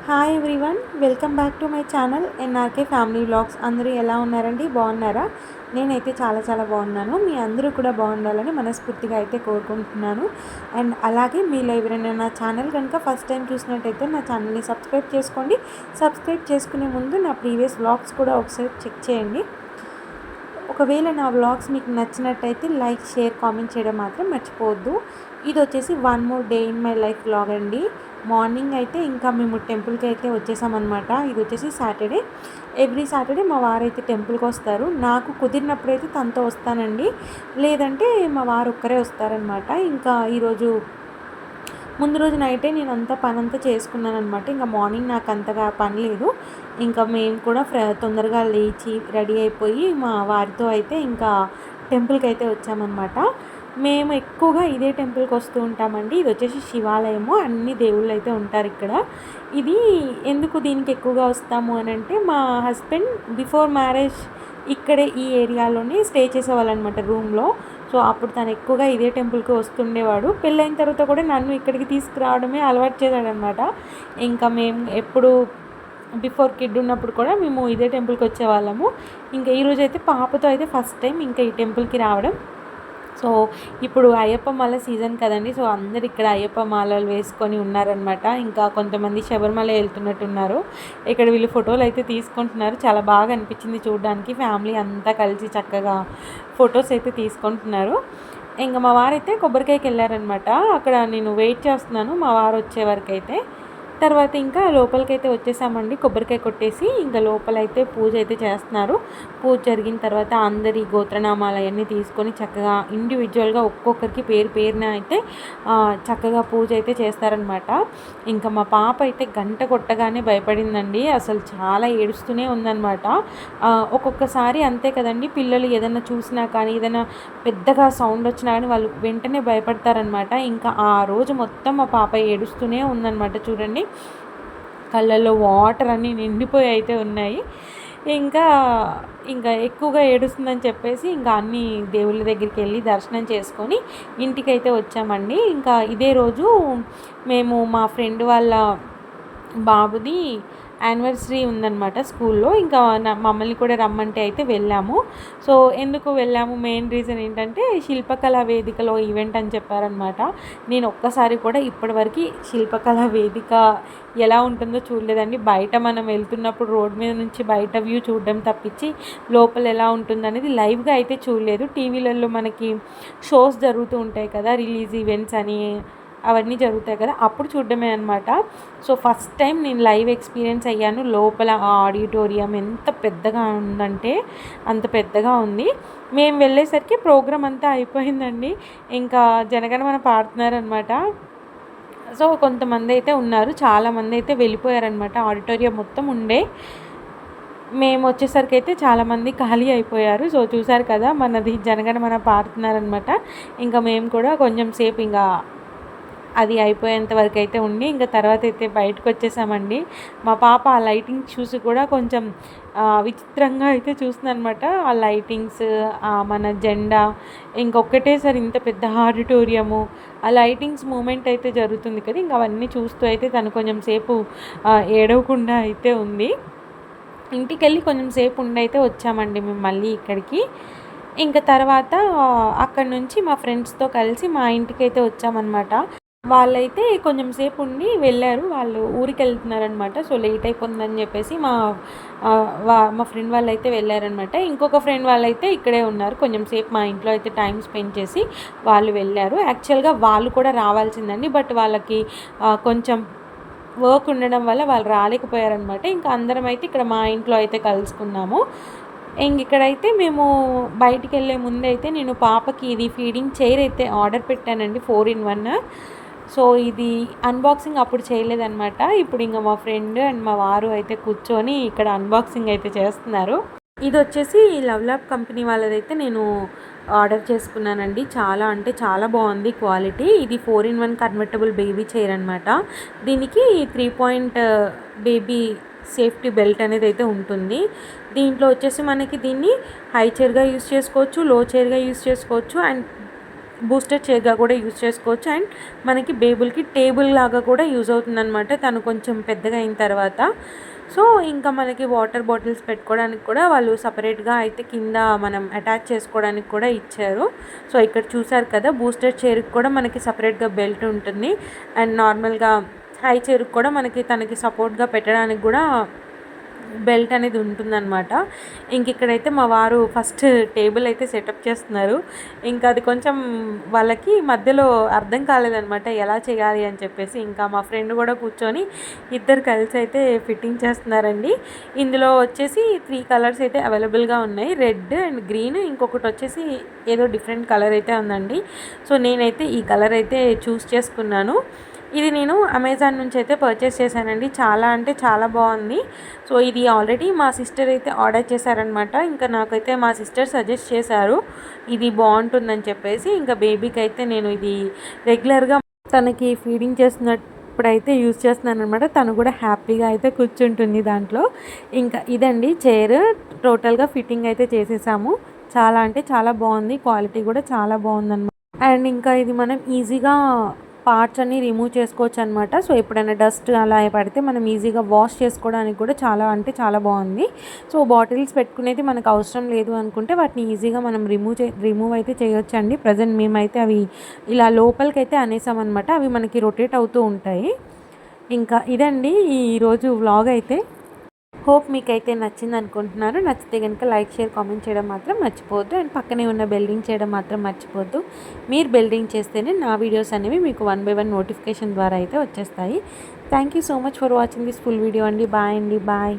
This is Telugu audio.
Hi everyone, welcome back to my channel NRK family vlogs. అందరూ ఎలా ఉన్నారండి? బాగున్నారా? నేనైతే చాలా చాలా బాగున్నాను. మీ అందరూ కూడా బాగుండాలని మనస్ఫూర్తిగా అయితే కోరుకుంటున్నాను. అండ్ అలాగే మీలో ఎవరైనా నా ఛానల్ కనుక ఫస్ట్ టైం చూసినట్టయితే నా ఛానల్ని సబ్స్క్రైబ్ చేసుకోండి. సబ్స్క్రైబ్ చేసుకునే ముందు నా ప్రీవియస్ వ్లాగ్స్ కూడా ఒకసారి చెక్ చేయండి. ఒకవేళ నా వ్లాగ్స్ మీకు నచ్చినట్టయితే లైక్, షేర్, కామెంట్ చేయడం మాత్రం మర్చిపోవద్దు. ఇది వచ్చేసి one more day in my life vlog అండి. మార్నింగ్ అయితే ఇంకా మేము టెంపుల్కి అయితే వచ్చేసామన్నమాట. ఇది వచ్చేసి సాటర్డే. ఎవ్రీ సాటర్డే మా వారైతే టెంపుల్కి వస్తారు. నాకు కుదిరినప్పుడైతే తనతో వస్తానండి, లేదంటే మా వారు ఒక్కరే వస్తారనమాట. ఇంకా ఈరోజు ముందు రోజు నైటే నేను అంతా పనంతా చేసుకున్నాను అనమాట. ఇంకా మార్నింగ్ నాకు అంతగా పని లేదు. ఇంకా మేము కూడా తొందరగా లేచి రెడీ అయిపోయి మా వారితో అయితే ఇంకా టెంపుల్కి అయితే వచ్చామన్నమాట. మేము ఎక్కువగా ఇదే టెంపుల్కి వస్తూ ఉంటామండి. ఇది వచ్చేసి శివాలయము, అన్ని దేవుళ్ళు అయితే ఉంటారు ఇక్కడ. ఇది ఎందుకు దీనికి ఎక్కువగా వస్తాము అని అంటే, మా హస్బెండ్ బిఫోర్ మ్యారేజ్ ఇక్కడే ఈ ఏరియాలోనే స్టే చేసేవాళ్ళు అనమాట, రూమ్లో. సో అప్పుడు తను ఎక్కువగా ఇదే టెంపుల్కి వస్తుండేవాడు. పెళ్ళైన తర్వాత కూడా నన్ను ఇక్కడికి తీసుకురావడమే అలవాటు చేశాడనమాట. ఇంకా మేము ఎప్పుడు బిఫోర్ కిడ్ ఉన్నప్పుడు కూడా మేము ఇదే టెంపుల్కి వచ్చేవాళ్ళము. ఇంకా ఈరోజు అయితే పాపతో అయితే ఫస్ట్ టైం ఇంకా ఈ టెంపుల్కి రావడం. సో ఇప్పుడు అయ్యప్ప మాల సీజన్ కదండి. సో అందరు ఇక్కడ అయ్యప్ప మాలలు వేసుకొని ఉన్నారనమాట. ఇంకా కొంతమంది శబరిమల వెళ్తున్నట్టున్నారు. ఇక్కడ వీళ్ళు ఫోటోలు అయితే తీసుకుంటున్నారు. చాలా బాగా అనిపించింది చూడడానికి. ఫ్యామిలీ అంతా కలిసి చక్కగా ఫొటోస్ అయితే తీసుకుంటున్నారు. ఇంకా మా వారైతే కొబ్బరికాయకి వెళ్ళారనమాట. అక్కడ నేను వెయిట్ చేస్తున్నాను మా వారు వచ్చే వరకు అయితే. తర్వాత ఇంకా లోపలికైతే వచ్చేసామండి. కొబ్బరికాయ కొట్టేసి ఇంకా లోపలైతే పూజ అయితే చేస్తున్నారు. పూజ జరిగిన తర్వాత అందరి గోత్రనామాలు అవన్నీ తీసుకొని చక్కగా ఇండివిజువల్గా ఒక్కొక్కరికి పేరు పేరున అయితే చక్కగా పూజ అయితే చేస్తారనమాట. ఇంకా మా పాప అయితే గంట కొట్టగానే భయపడిందండి. అసలు చాలా ఏడుస్తూనే ఉందన్నమాట. ఒక్కొక్కసారి అంతే కదండి, పిల్లలు ఏదైనా చూసినా కానీ ఏదైనా పెద్దగా సౌండ్ వచ్చినా కానీ వాళ్ళు వెంటనే భయపడతారనమాట. ఇంకా ఆ రోజు మొత్తం మా పాప ఏడుస్తూనే ఉందన్నమాట. చూడండి, కళ్ళల్లో వాటర్ అన్నీ నిండిపోయి అయితే ఉన్నాయి. ఇంకా ఇంకా ఎక్కువగా ఏడుస్తుందని చెప్పేసి ఇంకా అన్ని దేవుళ్ళ దగ్గరికి వెళ్ళి దర్శనం చేసుకొని ఇంటికైతే వచ్చామండి. ఇంకా ఇదే రోజు మేము మా ఫ్రెండ్ వాళ్ళ బాబుది యానివర్సరీ ఉందన్నమాట స్కూల్లో. ఇంకా మమ్మల్ని కూడా రమ్మంటే అయితే వెళ్ళాము. సో ఎందుకు వెళ్ళాము, మెయిన్ రీజన్ ఏంటంటే శిల్పకళా వేదికలో ఈవెంట్ అని చెప్పారనమాట. నేను ఒక్కసారి కూడా ఇప్పటివరకు శిల్పకళా వేదిక ఎలా ఉంటుందో చూడలేదండి. బయట మనం వెళ్తున్నప్పుడు రోడ్ మీద నుంచి బయట వ్యూ చూడడం తప్పించి లోపల ఎలా ఉంటుందనేది లైవ్గా అయితే చూడలేదు. టీవీలలో మనకి షోస్ జరుగుతూ ఉంటాయి కదా, రిలీజ్ ఈవెంట్స్ అని అవన్నీ జరుగుతాయి కదా, అప్పుడు చూడడమే అనమాట. సో ఫస్ట్ టైం నేను లైవ్ ఎక్స్పీరియన్స్ అయ్యాను. లోపల ఆ ఆడిటోరియం ఎంత పెద్దగా ఉందంటే అంత పెద్దగా ఉంది. మేము వెళ్ళేసరికి ప్రోగ్రామ్ అంతా అయిపోయిందండి. ఇంకా జనగణమన పాడుతున్నారనమాట. సో కొంతమంది అయితే ఉన్నారు, చాలామంది అయితే వెళ్ళిపోయారనమాట. ఆడిటోరియం మొత్తం ఉండే, మేము వచ్చేసరికి అయితే చాలామంది ఖాళీ అయిపోయారు. సో చూసారు కదా, మనది జనగణమన పాడుతున్నారనమాట. ఇంకా మేము కూడా కొంచెం సేపు ఇంకా అది అయిపోయేంత వరకు అయితే ఉండి ఇంకా తర్వాత అయితే బయటకు వచ్చేసామండి. మా పాప ఆ లైటింగ్ చూసి కూడా కొంచెం విచిత్రంగా అయితే చూస్తుందనమాట. ఆ లైటింగ్స్, మన జెండా, ఇంకొకటేసారి ఇంత పెద్ద ఆడిటోరియము, ఆ లైటింగ్స్ మూమెంట్ అయితే జరుగుతుంది కదా, ఇంకా అవన్నీ చూస్తూ అయితే తను కొంచెం సేపు ఏడవకుండా అయితే ఉంది. ఇంటికి వెళ్ళి కొంచెం సేపు ఉండి అయితే వచ్చామండి మేము మళ్ళీ ఇక్కడికి. ఇంకా తర్వాత అక్కడ నుంచి మా ఫ్రెండ్స్తో కలిసి మా ఇంటికి అయితే వచ్చామన్నమాట. వాళ్ళైతే కొంచెం సేపు ఉండి వెళ్ళారు. వాళ్ళు ఊరికి వెళ్తున్నారనమాట. సో లేట్ అయిపోతుందని చెప్పేసి మా ఫ్రెండ్ వాళ్ళు అయితే వెళ్ళారనమాట. ఇంకొక ఫ్రెండ్ వాళ్ళైతే ఇక్కడే ఉన్నారు. కొంచెం సేపు మా ఇంట్లో అయితే టైం స్పెండ్ చేసి వాళ్ళు వెళ్ళారు. యాక్చువల్గా వాళ్ళు కూడా రావాల్సిందండి, బట్ వాళ్ళకి కొంచెం వర్క్ ఉండడం వల్ల వాళ్ళు రాలేకపోయారనమాట. ఇంకా అందరం అయితే ఇక్కడ మా ఇంట్లో అయితే కలుసుకున్నాము. ఇక్కడైతే మేము బయటికి వెళ్ళే ముందైతే నేను పాపకి ఇది ఫీడింగ్ చైర్ అయితే ఆర్డర్ పెట్టానండి, 4-in-1. సో ఇది అన్బాక్సింగ్ అప్పుడు చేయలేదన్నమాట. ఇప్పుడు ఇంకా మా ఫ్రెండ్ అండ్ మా వారు అయితే కూర్చొని ఇక్కడ అన్బాక్సింగ్ అయితే చేస్తున్నారు. ఇది వచ్చేసి లవ్ ల్యాబ్ కంపెనీ వాళ్ళదైతే నేను ఆర్డర్ చేసుకున్నానండి. చాలా అంటే చాలా బాగుంది క్వాలిటీ. ఇది 4-in-1 కన్వర్టబుల్ బేబీ చైర్ అనమాట. దీనికి 3-point బేబీ సేఫ్టీ బెల్ట్ అనేది అయితే ఉంటుంది. దీంట్లో వచ్చేసి మనకి దీన్ని హై చైర్గా యూస్ చేసుకోవచ్చు, లో చైర్గా యూస్ చేసుకోవచ్చు, అండ్ బూస్టర్ చైర్గా కూడా యూజ్ చేసుకోవచ్చు. అండ్ మనకి బేబుల్కి టేబుల్ లాగా కూడా యూజ్ అవుతుందన్నమాట తను కొంచెం పెద్దగా అయిన తర్వాత. సో ఇంకా మనకి వాటర్ బాటిల్స్ పెట్టుకోవడానికి కూడా వాళ్ళు సపరేట్గా అయితే కింద మనం అటాచ్ చేసుకోవడానికి కూడా ఇచ్చారు. సో ఇక్కడ చూసారు కదా, బూస్టర్ చైర్కి కూడా మనకి సపరేట్గా బెల్ట్ ఉంటుంది. అండ్ నార్మల్గా హై చైర్కి కూడా మనకి తనకి సపోర్ట్గా పెట్టడానికి కూడా బెల్ట్ అనేది ఉంటుందన్నమాట. ఇంక ఇక్కడైతే మా వారు ఫస్ట్ టేబుల్ అయితే సెటప్ చేస్తున్నారు. ఇంకా అది కొంచెం వాళ్ళకి మధ్యలో అర్థం కాలేదనమాట ఎలా చేయాలి అని చెప్పేసి. ఇంకా మా ఫ్రెండ్ కూడా కూర్చొని ఇద్దరు కలిసి అయితే ఫిట్టింగ్ చేస్తున్నారండి. ఇందులో వచ్చేసి 3 కలర్స్ అయితే అవైలబుల్గా ఉన్నాయి, రెడ్ అండ్ గ్రీన్, ఇంకొకటి వచ్చేసి ఏదో డిఫరెంట్ కలర్ అయితే ఉందండి. సో నేనైతే ఈ కలర్ అయితే చూస్ చేసుకున్నాను. ఇది నేను అమెజాన్ నుంచి అయితే పర్చేస్ చేశానండి. చాలా అంటే చాలా బాగుంది. సో ఇది ఆల్రెడీ మా సిస్టర్ అయితే ఆర్డర్ చేశారనమాట. ఇంకా నాకైతే మా సిస్టర్ సజెస్ట్ చేశారు ఇది బాగుంటుందని చెప్పేసి. ఇంకా బేబీకి అయితే నేను ఇది రెగ్యులర్గా తనకి ఫీడింగ్ చేస్తున్నప్పుడైతే యూజ్ చేస్తున్నాను అనమాట. తను కూడా హ్యాపీగా అయితే కూర్చుంటుంది దాంట్లో. ఇంకా ఇదండి చైర్, టోటల్గా ఫిట్టింగ్ అయితే చేసేసాము. చాలా అంటే చాలా బాగుంది, క్వాలిటీ కూడా చాలా బాగుందన్నమాట. అండ్ ఇంకా ఇది మనం ఈజీగా పార్ట్స్ అన్నీ రిమూవ్ చేసుకోవచ్చు అనమాట. సో ఎప్పుడైనా డస్ట్ అలా పడితే మనం ఈజీగా వాష్ చేసుకోవడానికి కూడా చాలా అంటే చాలా బాగుంది. సో బాటిల్స్ పెట్టుకునేది మనకు అవసరం లేదు అనుకుంటే వాటిని ఈజీగా మనం రిమూవ్ అయితే చేయొచ్చండి. ప్రజెంట్ మేమైతే అవి ఇలా లోపలికి అయితే అనేసామన్నమాట. అవి మనకి రొటేట్ అవుతూ ఉంటాయి. ఇంకా ఇదండి ఈరోజు వ్లాగ్ అయితే. హోప్ మీకైతే నచ్చింది అనుకుంటున్నాను. నచ్చితే కనుక లైక్, షేర్, కామెంట్ చేయడం మాత్రం మర్చిపోవద్దు. అండ్ పక్కనే ఉన్న బెల్లింగ్ చేయడం మాత్రం మర్చిపోవద్దు. మీరు బెల్లింగ్ చేస్తేనే నా వీడియోస్ అనేవి మీకు 1 by 1 నోటిఫికేషన్ ద్వారా అయితే వచ్చేస్తాయి. Thank you so much for watching this full video అండి. బాయ్ అండి, బాయ్.